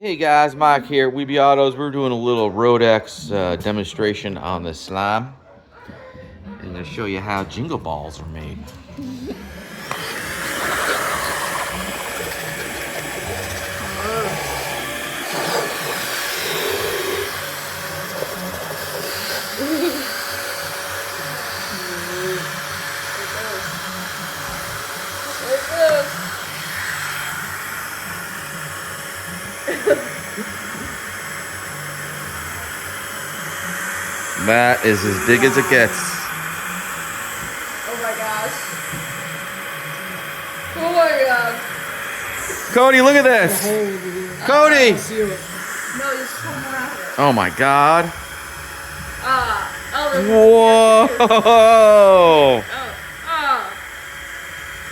Hey guys, Mike here, Weeby Autos. We're doing a little Roedix demonstration on the slime. I'm going to show you how jingle balls are made. That is as big as it gets. Oh my gosh. Oh my god. Cody, look at this. Cody! No, just pull more out of it. Oh my god. Whoa!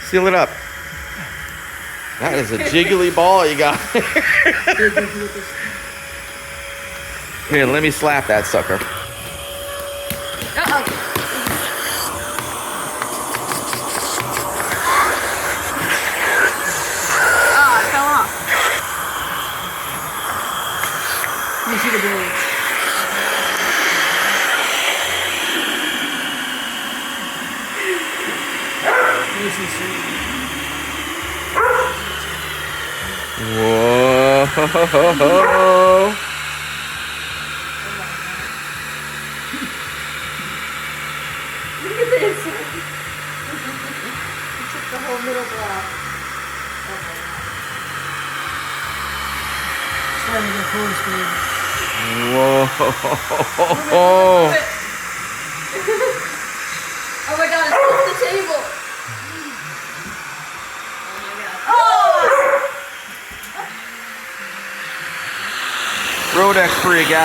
Seal it up. That is a jiggly ball you got. Here, let me slap that sucker. It fell off. Let me see the blade. Whoa! Look at this. It took the whole middle block. Starting to get close, dude. Whoa! Oh my god, it's off the table. Roedix for you guys.